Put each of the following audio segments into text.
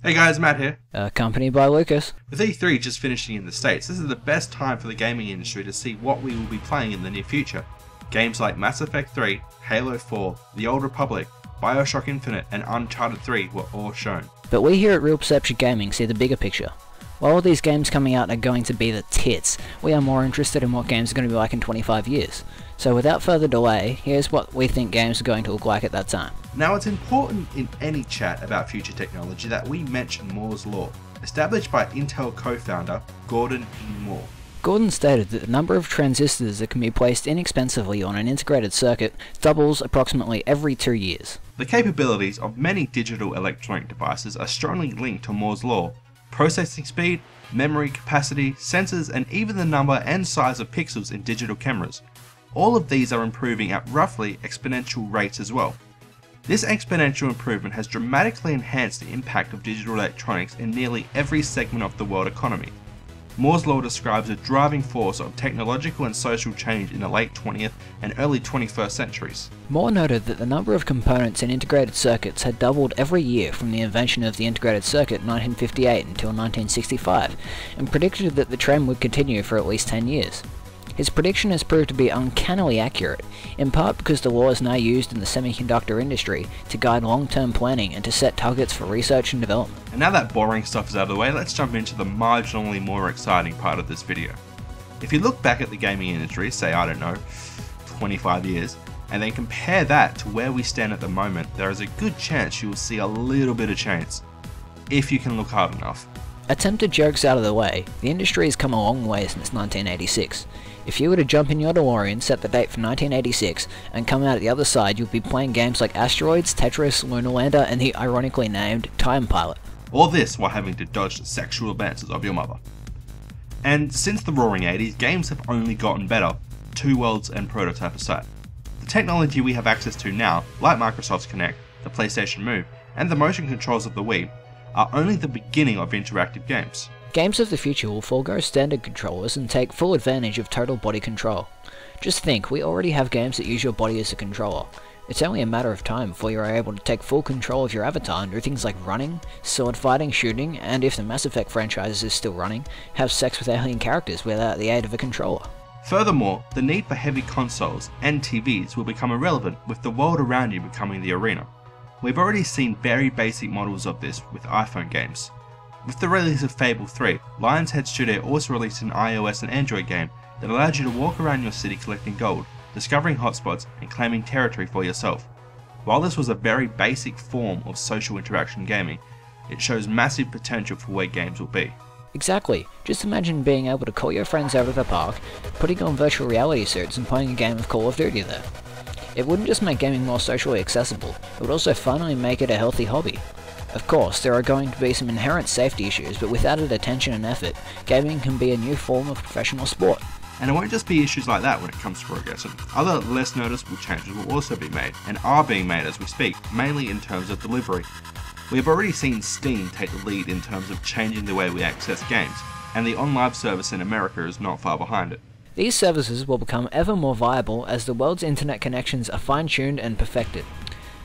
Hey guys, Matt here. Accompanied by Lucas. With E3 just finishing in the States, this is the best time for the gaming industry to see what we will be playing in the near future. Games like Mass Effect 3, Halo 4, The Old Republic, Bioshock Infinite and Uncharted 3 were all shown. But we here at Real Perception Gaming see the bigger picture. While all these games coming out are going to be the tits, we are more interested in what games are going to be like in 25 years. So without further delay, here's what we think games are going to look like at that time. Now it's important in any chat about future technology that we mention Moore's Law, established by Intel co-founder Gordon E. Moore. Gordon stated that the number of transistors that can be placed inexpensively on an integrated circuit doubles approximately every 2 years. The capabilities of many digital electronic devices are strongly linked to Moore's Law. Processing speed, memory capacity, sensors and even the number and size of pixels in digital cameras. All of these are improving at roughly exponential rates as well. This exponential improvement has dramatically enhanced the impact of digital electronics in nearly every segment of the world economy. Moore's Law describes a driving force of technological and social change in the late 20th and early 21st centuries. Moore noted that the number of components in integrated circuits had doubled every year from the invention of the integrated circuit in 1958 until 1965, and predicted that the trend would continue for at least 10 years. His prediction has proved to be uncannily accurate, in part because the law is now used in the semiconductor industry to guide long-term planning and to set targets for research and development. And now that boring stuff is out of the way, let's jump into the marginally more exciting part of this video. If you look back at the gaming industry, say 25 years, and then compare that to where we stand at the moment, there is a good chance you will see a little bit of change, if you can look hard enough. Attempted jokes out of the way, the industry has come a long way since 1986. If you were to jump in your DeLorean, set the date for 1986, and come out at the other side, you'll be playing games like Asteroids, Tetris, Lunar Lander, and the ironically named Time Pilot. All this while having to dodge the sexual advances of your mother. And since the roaring 80s, games have only gotten better, 2 worlds and prototype aside. The technology we have access to now, like Microsoft's Kinect, the PlayStation Move, and the motion controls of the Wii, are only the beginning of interactive games. Games of the future will forego standard controllers and take full advantage of total body control. Just think, we already have games that use your body as a controller. It's only a matter of time before you are able to take full control of your avatar and do things like running, sword fighting, shooting, and if the Mass Effect franchise is still running, have sex with alien characters without the aid of a controller. Furthermore, the need for heavy consoles and TVs will become irrelevant with the world around you becoming the arena. We've already seen very basic models of this with iPhone games. With the release of Fable 3, Lionshead Studio also released an iOS and Android game that allows you to walk around your city collecting gold, discovering hotspots and claiming territory for yourself. While this was a very basic form of social interaction gaming, it shows massive potential for where games will be. Exactly, just imagine being able to call your friends over to the park, putting on virtual reality suits and playing a game of Call of Duty there. It wouldn't just make gaming more socially accessible, it would also finally make it a healthy hobby. Of course, there are going to be some inherent safety issues, but with added attention and effort, gaming can be a new form of professional sport. And it won't just be issues like that when it comes to progression. Other less noticeable changes will also be made, and are being made as we speak, mainly in terms of delivery. We have already seen Steam take the lead in terms of changing the way we access games, and the OnLive service in America is not far behind it. These services will become ever more viable as the world's internet connections are fine-tuned and perfected.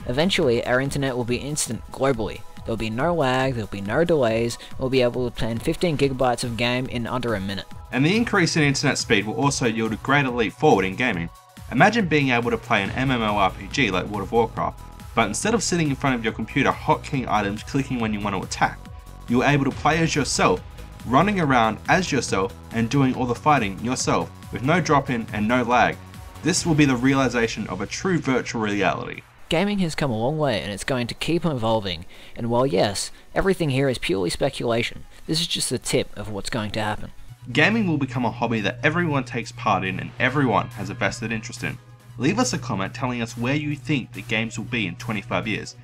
Eventually, our internet will be instant globally. There'll be no lag, there'll be no delays, we'll be able to play 15 gigabytes of game in under a minute. And the increase in internet speed will also yield a greater leap forward in gaming. Imagine being able to play an MMORPG like World of Warcraft, but instead of sitting in front of your computer hotkeying items clicking when you want to attack, you're able to play as yourself, running around as yourself and doing all the fighting yourself with no drop-in and no lag. This will be the realization of a true virtual reality. Gaming has come a long way and it's going to keep evolving, and while yes, everything here is purely speculation, this is just the tip of what's going to happen. Gaming will become a hobby that everyone takes part in and everyone has a vested interest in. Leave us a comment telling us where you think the games will be in 25 years,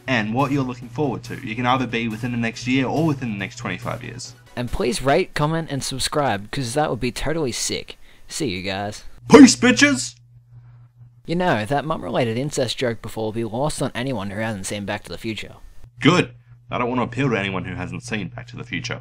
and what you're looking forward to. You can either be within the next year or within the next 25 years. And please rate, comment, and subscribe, because that would be totally sick. See you guys. Peace, bitches! You know, that mum-related incest joke before will be lost on anyone who hasn't seen Back to the Future. Good. I don't want to appeal to anyone who hasn't seen Back to the Future.